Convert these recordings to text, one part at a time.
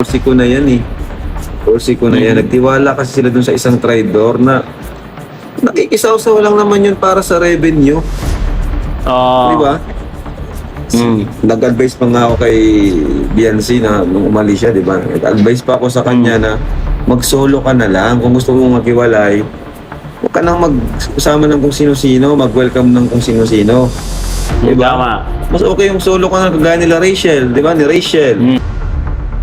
Forsiko na yan eh. Forsiko na yan. Nagtiwala kasi sila dun sa isang traidor na nakikisaw-saw lang naman yun para sa revenue. Di ba? Nag-advise pa nga ako kay Biancy na nung umalis siya, di ba? Nag-advise pa ako sa kanya na mag-solo ka na lang. Kung gusto mong maghiwalay, huwag ka nang mag-usama ng kung sino-sino, mag-welcome ng kung sino-sino. Di ba? Mas okay yung solo ka na kagaya nila Rachel, di ba? Ni Rachel.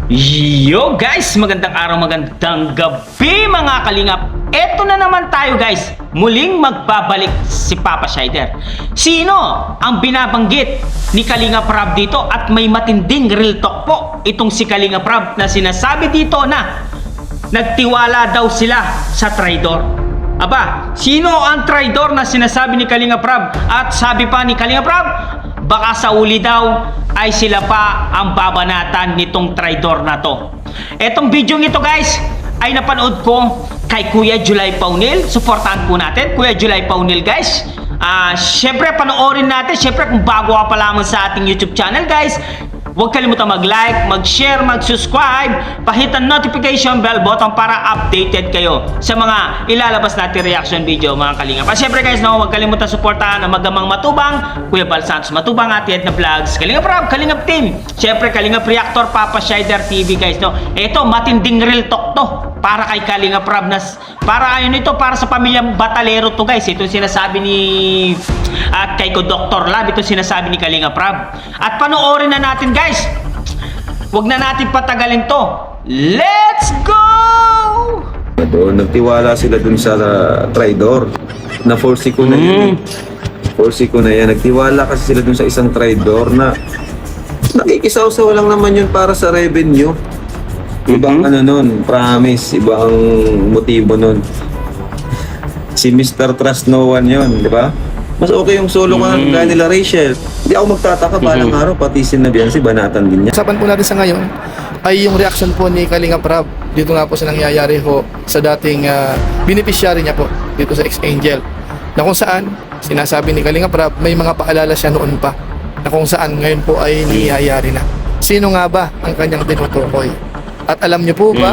Yo guys, magandang araw, magandang gabi mga kalingap. Eto na naman tayo guys, muling magbabalik si Papa Shider. Sino ang binabanggit ni Kalingap Rab dito? At may matinding real talk po itong si Kalingap Rab na sinasabi dito na nagtiwala daw sila sa traidor. Aba, sino ang traidor na sinasabi ni Kalingap Rab? At sabi pa ni Kalingap Rab, baka sa uli daw ay sila pa ang babanatan nitong traidor na to. Etong video ito guys ay napanood ko kay Kuya July Paunil. Suportahan po natin Kuya July Paunil guys. Syempre panoorin natin. Syempre kung bago ka pa lamang sa ating YouTube channel guys, huwag kalimutan mag-like, mag-share, mag-subscribe, pahit ang notification bell button para updated kayo sa mga ilalabas natin reaction video mga kalingap. At syempre guys, huwag kalimutan suportahan ang Magamang Matubang, Kuya Bal Santos Matubang, at Ed na Vlogs, Kalingap Rab, Kalingap Team, syempre Kalingap Reactor, Papa Shider TV guys. No? Ito, matinding real talk to para kay Kalingap Rab, para ayun ito, para sa pamilyang Batalero to guys. Ito sinasabi ni at kay ko Dr. Lab, ito sinasabi ni Kalingap Rab. At panoorin na natin guys. Huwag na natin patagalin to. Let's go! Nagtiwala sila dun sa traidor na Forsiko na yan. Forsiko na yan. Nagtiwala kasi sila dun sa isang traidor na nakikisaw-saw lang naman yun para sa revenue. Ibang ano nun, promise, ibang motibo nun. Si Mr. Trust No One yun, di ba? Mas okay yung solo ka kagaya nila Rachel. Hindi ako magtataka, balang araw, pati si Biancy, banatan din niya. Usapan po natin sa ngayon ay yung reaction po ni Kalingap Rab dito nga po sa nangyayari ho sa dating beneficiary niya po dito sa Ex-Angel, na kung saan sinasabi ni Kalingap Rab may mga paalala siya noon pa na kung saan ngayon po ay nangyayari na. Sino nga ba ang kanyang tinutukoy? At alam niyo po ba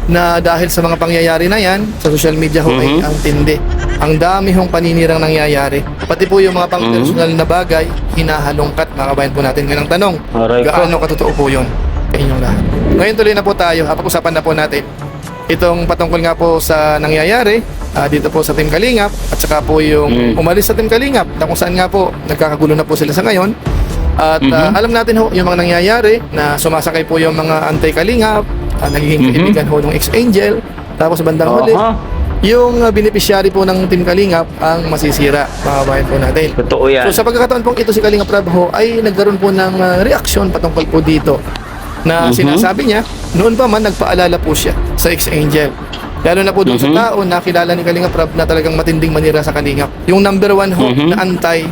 na dahil sa mga pangyayari na yan sa social media ho ay ang tindi, ang dami hong paninirang nangyayari, pati po yung mga pang-personal na bagay hinahalongkat. Mga kabayan po natin ngayon ang tanong, gaano katotoo po yun sa inyong lahat? Ngayon tuloy na po tayo, pag-usapan na po natin itong patungkol nga po sa nangyayari dito po sa Team Kalingap, at saka po yung umalis sa Team Kalingap na kung saan nga po nagkakagulo na po sila sa ngayon. At alam natin ho yung mga nangyayari na sumasakay po yung mga anti-Kalingap, nagiging kaibigan ho ng Ex-Angel, tapos bandang huli yung beneficiary po ng Team Kalingap ang masisira, mga kabayan po natin. Totoo yan. So sa pagkakataon pong ito si Kalingap Rab ho ay nagkaroon po ng reaksyon patungkol po dito na sinasabi niya noon pa man nagpaalala po siya sa Ex-Angel, lalo na po doon sa tao na kilala ni Kalingap Rab na talagang matinding manira sa Kalingap, yung number one ho na antay,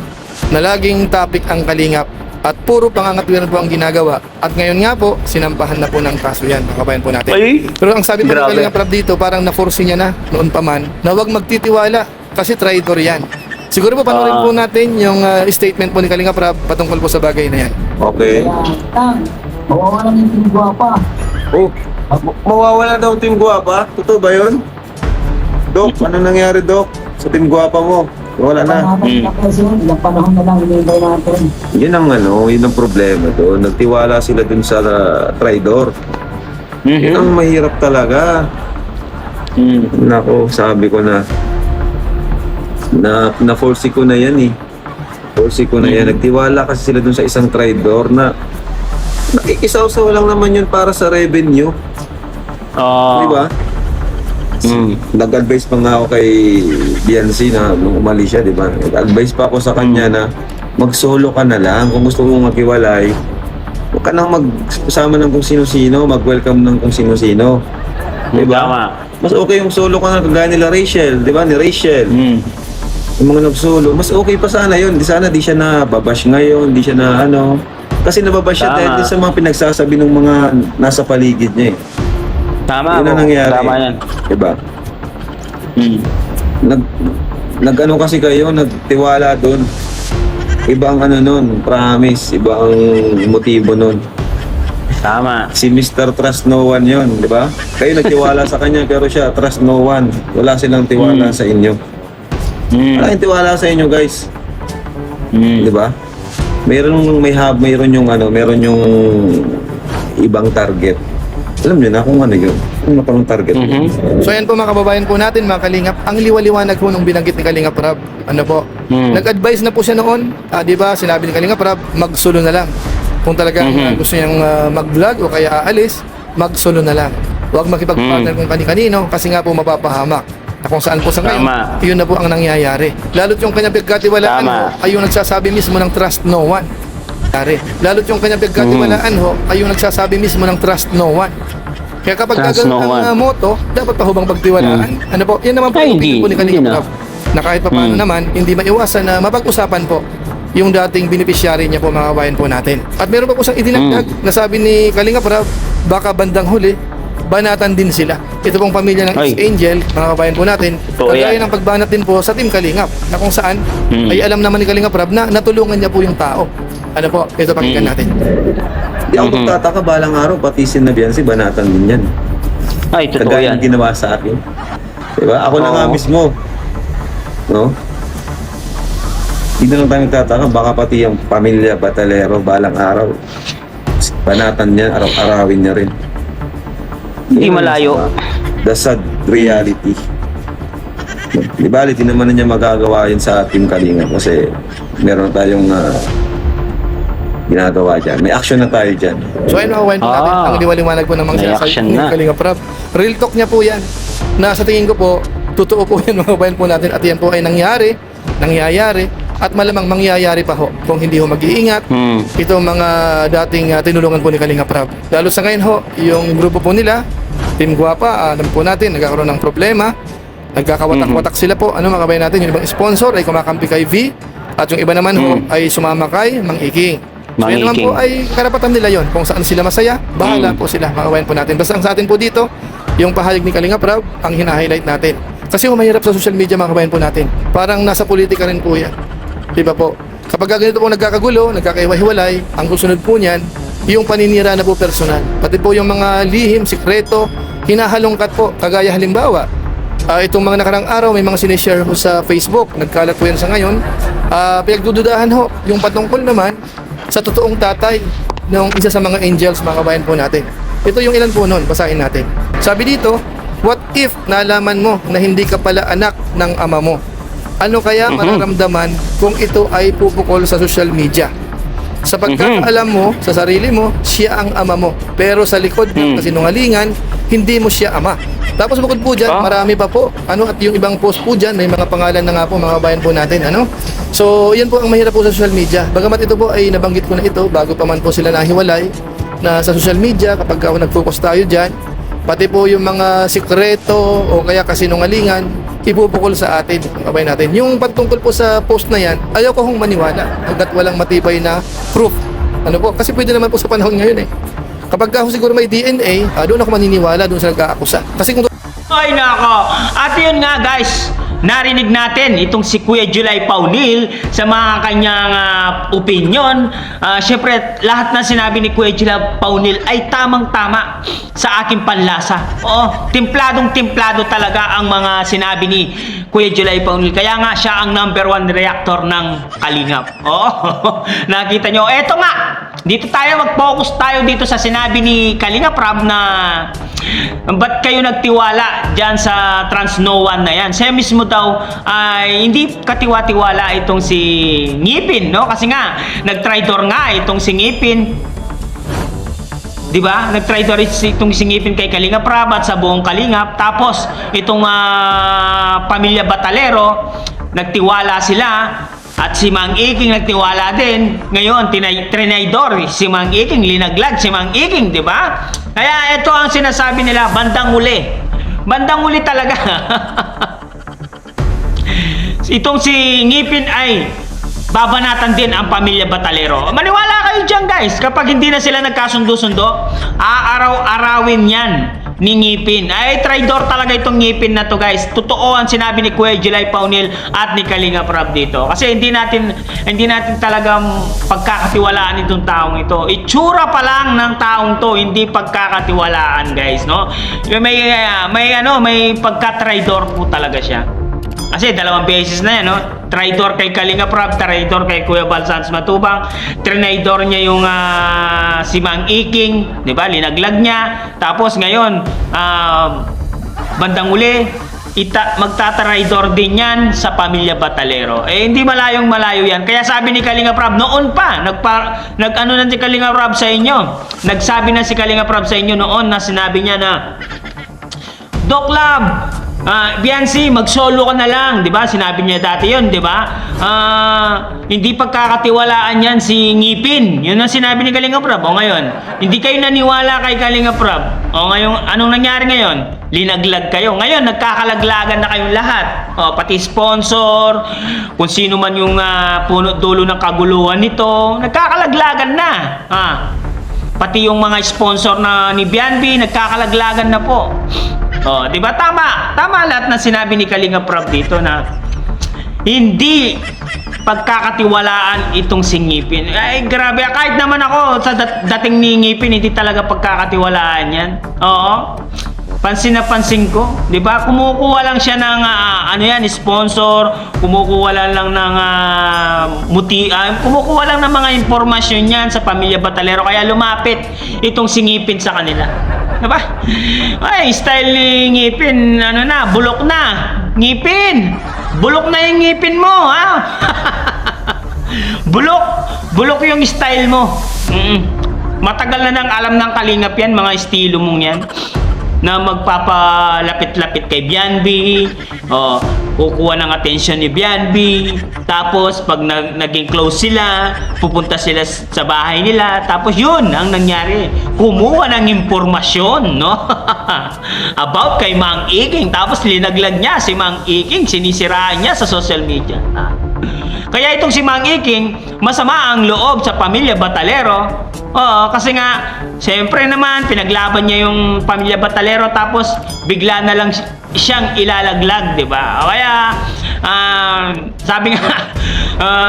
na laging topic ang Kalingap at puro pangangatwiran po ang ginagawa. At ngayon nga po, sinampahan na po ng kaso yan, mga kabayan po natin. Pero ang sabi po ng Kalingap Rab dito, parang na-force niya na noon pa man na huwag magtitiwala kasi traitor yan. Siguro po panoorin po natin yung statement po ni Kalingap Rab patungkol po sa bagay na yan. Okay. Mawawala ng Team Guapa. Oh, mawawala daw Team Guapa? Totoo ba yun? Dok, ano nangyari Dok sa Team Guapa mo? Wala na. Ilang panahon na lang hinihintay natin. Yun ang problema doon. Nagtiwala sila dun sa traidor. Yun ang mahirap talaga. Nako, sabi ko na Forsiko na yan eh. Forsiko na yan. Nagtiwala kasi sila dun sa isang traidor na nakikisaw-saw lang naman yun para sa revenue. Di ba? Nag-advise pa nga ako kay Biancy na nung umalis siya, di ba? Nag-advise pa ako sa kanya na mag-solo ka na lang. Kung gusto mong maghiwalay, huwag ka nang mag-usama ng kung sino-sino, mag-welcome ng kung sino-sino. Di ba? Mas okay yung solo ka na kagaya nila Rachel, di ba? Ni Rachel. Yung mga nag-solo, mas okay pa sana yun. Sana di siya na babash ngayon, di siya na ano. Kasi nababash siya dahil sa mga pinagsasabi ng mga nasa paligid niya eh. Tama, yun ang nangyari. Tama yan. Diba? Nag-ano kasi kayo, nagtiwala doon. Ibang ano nun, promise, ibang motibo nun. Tama. Si Mr. Trust No One yun, di ba? Kayo nagtiwala sa kanya, pero siya, trust no one. Wala silang tiwala sa inyo. Wala yung tiwala sa inyo, guys. Di ba? Mayroon yung ibang target. Alam niyo na kung ano yun. Ano pa yung target? So ayan po mga kababayan po natin, mga Kalingap, ang liwaliwanag po nung binanggit ni Kalingap Rab. Ano po? Nag-advise na po siya noon, di ba? Sinabi ni Kalingap Rab, mag-solo na lang. Kung talagang gusto niyang mag-vlog o kaya aalis, mag-solo na lang. Huwag makipag-partner kung kani-kanino kasi nga po mapapahamak. Na kung saan po sa ngayon, yun na po ang nangyayari. Lalo't yung kanyang pagkatiwalaan ay yung nagsasabi mismo ng trust no one. Lalo't yung kanyang pagkatiwalaan ay yung nagsasabi mismo ng trust no one. Kaya kapag gagawin ang moto, dapat pa hubang pagtiwalaan. Ano po? Yan naman po yung opinion po ni Kalingap Rab. Na kahit pa paano naman, hindi maiwasan na mapag-usapan po yung dating beneficiary niya po, mga kabayan po natin. At meron pa po siyang idinagdag na sabi ni Kalingap Rab, baka bandang huli, banatan din sila. Ito pong pamilya ng X-Angel, mga kabayan po natin, kagaya ng pagbanat din po sa Team Kalingap, na kung saan ay alam naman ni Kalingap Rab na natulungan niya po yung tao. Ano po? Ito pakinggan natin. Di ako magtataka, balang araw, pati si Nabiansi, banatan din yan. Ay, totoo Kagaya yan. ng ginawa sa akin. Diba? Ako na nga mismo. No? Hindi na lang tayo nagtataka, baka pati yung pamilya Batalero, balang araw, banatan niya, araw-arawin niya rin. Hindi malayo. The sad reality. Di ba, hindi naman na niya magagawa yun sa Team Kalinga kasi meron tayong ginagawa dyan. May action na tayo dyan. So ayun mga kabayan po natin, ang liwaliwanag po ng mga may sinasabi action ni na. Kalingap Rab. Real talk niya po yan. Na sa tingin ko po, totoo po yan mga kabayan po natin at yan po ay nangyayari at malamang mangyayari pa ho kung hindi ho mag-iingat itong mga dating tinulungan po ni Kalingap Rab. Lalo sa ngayon ho, yung grupo po nila, Team Guapa, alam po natin, nagkakaroon ng problema. Nagkakawatak-watak sila po. Ano mga kabayan natin, yung ibang sponsor ay kumakampi kay V at yung iba naman ho ay sumama kay Mang Iking. So yan naman po ay karapatan nila yon. Kung saan sila masaya, bahala po sila, mga kabayan po natin. Basta ang sa atin po dito, yung pahayag ni Kalingap Rab, ang hina-highlight natin. Kasi mahirap sa social media, mga kabayan po natin. Parang nasa politika rin po yan. Diba po? Kapag ganito po nagkakagulo, nagkakaiwahiwalay, ang susunod po niyan, yung paninira na po personal. Pati po yung mga lihim, sikreto, hinahalongkat po. Kagaya halimbawa, itong mga nakarang araw, may mga sinishare po sa Facebook. Nagkalat po yan sa ngayon. Pinagdududahan ho, yung patungkol naman sa totoong tatay ng isa sa mga angels, mga kabayan po natin. Ito yung ilan po nun, basahin natin. Sabi dito, what if nalaman mo na hindi ka pala anak ng ama mo? Ano kaya mararamdaman kung ito ay pupukol sa social media? Sa pagkakaalam mo sa sarili mo, siya ang ama mo. Pero sa likod ng kasinungalingan, hindi mo siya ama. Tapos bukod po dyan, marami pa po. At yung ibang post po dyan, may mga pangalan na nga po, mga bayan po natin. So, yan po ang mahirap po sa social media. Bagamat ito po ay nabanggit ko na ito, bago pa man po sila nahiwalay, na sa social media, kapag nag-focus tayo dyan, pati po yung mga sikreto o kaya kasinungalingan, ipupukol sa atin, kabay natin. Yung patungkol po sa post na yan, ayaw ko hong maniwala hanggat walang matibay na proof. Ano po? Kasi pwede naman po sa panahon ngayon Kapag ako siguro may DNA, doon ako maniniwala, doon sa nag-aakusa. Kasi kung Ay nako. At yun nga guys, narinig natin itong si Kuya July Paunil sa mga kanyang opinion. Siyempre, lahat na sinabi ni Kuya July Paunil ay tamang-tama sa aking panlasa. Templadong-templado talaga ang mga sinabi ni Kuya July Paunil. Kaya nga siya ang #1 reactor ng Kalingap. Nakita nyo. Eto nga, dito tayo mag-focus tayo dito sa sinabi ni Kalingap Rab na ba't kayo nagtiwala dyan sa Trans No One na yan? Siya mismo daw ay hindi katiwa-tiwala itong si Ngipin, no? Kasi nga, nag-traitor nga itong si Ngipin. Diba? Nag-traitor itong si Ngipin kay Kalingap Rab at sa buong Kalingap. Tapos, itong pamilya Batalero, nagtiwala sila. At si Mang Iking nagtiwala din. Ngayon, trinaydor. Si Mang Iking, linaglag si Mang Iking, di ba? Kaya ito ang sinasabi nila, bandang huli. Bandang huli talaga. Itong si Ngipin ay babanatan din ang pamilya Batalero. Maniwala kayo dyan guys. Kapag hindi na sila nagkasundo-sundo, aaraw-arawin yan ni Ngipin. Ay, traidor talaga itong Ngipin na to, guys. Totoo ang sinabi ni Kuya July Paunil at ni Kalinga Prab dito. Kasi hindi natin talagang pagkakatiwalaan itong taong ito. Itsura pa lang ng taong to, hindi pagkakatiwalaan, guys, no? May pagka-traidor po talaga siya. Kasi 2 beses na yan, no? Traidor kay Kalinga Prab, traidor kay Kuya Bal Santos Matubang, traidor niya yung si Mang Iking, di ba? Linaglag niya. Tapos ngayon, bandang uli, magtatraidor din yan sa pamilya Batalero. Eh, hindi malayong malayo yan. Kaya sabi ni Kalinga Prab, noon pa, nag-ano na si Kalinga Prab sa inyo. Nagsabi na si Kalinga Prab sa inyo noon na sinabi niya na, Doc Lab, Biancy, mag-solo ka na lang, 'di ba? Sinabi niya dati 'yon, 'di ba? Hindi pagkakatiwalaan 'yan si Ngipin. 'Yun ang sinabi ni Kalinga Prab. O ngayon, hindi kayo naniwala kay Kalinga Prab. O ngayon, anong nangyari ngayon? Linaglag kayo. Ngayon, nagkakalaglagan na kayong lahat. O, pati sponsor, kung sino man yung punot dulo ng kaguluhan nito, nagkakalaglagan na. Pati yung mga sponsor na ni Bianby, nagkakalaglagan na po. Oh, 'di ba tama? Tama lahat ng sinabi ni Kalinga Prab dito na hindi pagkakatiwalaan itong si Ngipin. Ay, grabe. Kahit naman ako sa dating ni Ngipin, hindi talaga pagkakatiwalaan 'yan. Oo. Pansin na pansin ko, 'di ba? Kumukuha lang siya ng sponsor, kumukuha lang ng kumukuha lang ng mga impormasyon niyan sa pamilya Batalero kaya lumapit itong si Ngipin sa kanila. 'Di ba? Ay, style ni Ngipin, bulok na. Ngipin, bulok na yung ngipin mo, ha? Bulok yung style mo. Matagal na nang alam ng kalingap yan, mga estilo mong yan. Na magpapalapit-lapit kay Bianby, kukuha ng atensyon ni Bianby, tapos pag naging close sila, pupunta sila sa bahay nila, tapos yun ang nangyari, kumuha ng impormasyon, no? About kay Mang Iking, tapos linaglag niya si Mang Iking, sinisiraan niya sa social media. Kaya itong si Mang Iking, masama ang loob sa pamilya Batalero. Kasi nga, siyempre naman, pinaglaban niya yung pamilya Batalero, tapos bigla na lang siyang ilalaglag, di ba? Kaya, sabi nga,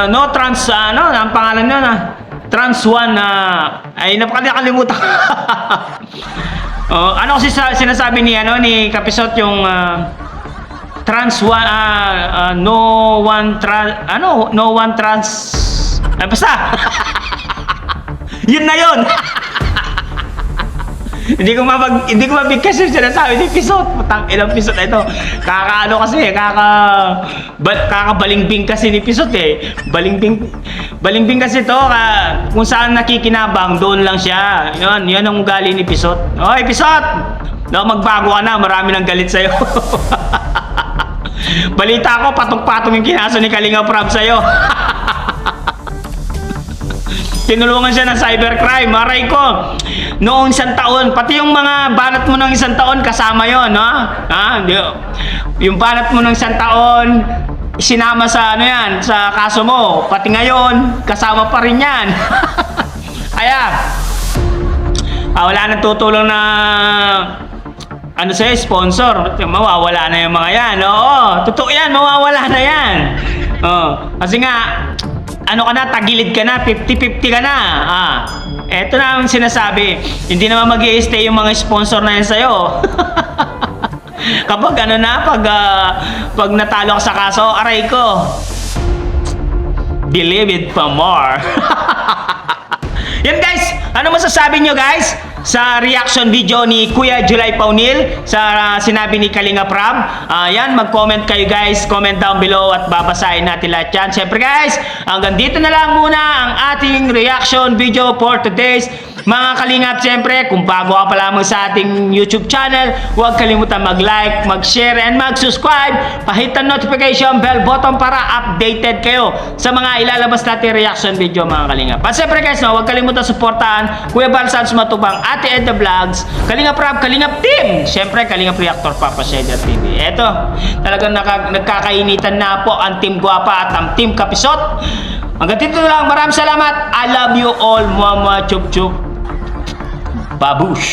no trans, ang pangalan niya na, trans one, ay napakalimutan. Ano kasi sinasabi ni Kapisot yung, trans one, no one trans, basta. Yun na yun. Hindi ko mabigkas yung sinasabi ni Pisot. Putang ilang Pisot na ito. Kakabalimbing kasi ni Pisot eh. Balimbing kasi to. Kung saan nakikinabang, doon lang siya. Yun ang ugali ni Pisot. Oy, Pisot! Magbago ka na. Marami nang galit sa'yo. Balita ko, patong-patong yung kinaso ni Kalinga Prab sa'yo. Tinulungan siya ng cybercrime. Aray ko, noong 1 taon, pati yung mga banat mo ng 1 taon, kasama yon, no? Yung banat mo ng 1 taon, sinama sa sa kaso mo. Pati ngayon, kasama pa rin yan. Kaya, wala nang tutulong na sa'yo, sponsor. Mawawala na yung mga yan. Oo, totoo yan, mawawala na yan. Kasi nga, tagilid ka na, 50-50 ka na. Eto na ang sinasabi. Hindi naman mag-i-stay yung mga sponsor na yan sa'yo. Kapag pag natalo ka sa kaso, aray ko. Believe it pa more. Yan guys, ano masasabi nyo guys sa reaction video ni Kuya July Paunil sa sinabi ni Kalinga Prab? Yan, mag-comment kayo guys, comment down below at babasahin natin lahat yan. Siyempre guys, hanggang dito na lang muna ang ating reaction video for today's mga kalingap. Siyempre, kung bago ka pa lamang sa ating YouTube channel, huwag kalimutan mag-like, mag-share, and mag-subscribe. Pahit ang notification bell button para updated kayo sa mga ilalabas natin reaction video mga kalingap. At siyempre guys, huwag kalimutan suportahan Kuya Bal Santos Matubang, Ate Edna Vlogs, Kalinga Prab, Kalingap Team, siyempre Kalingap Reactor, Papa Shader TV. Eto, talagang nagkakainitan na po ang Team Guapa at ang Team Kapisot. Hanggang dito lang, maraming salamat. I love you all, mama, chup chup. Babush!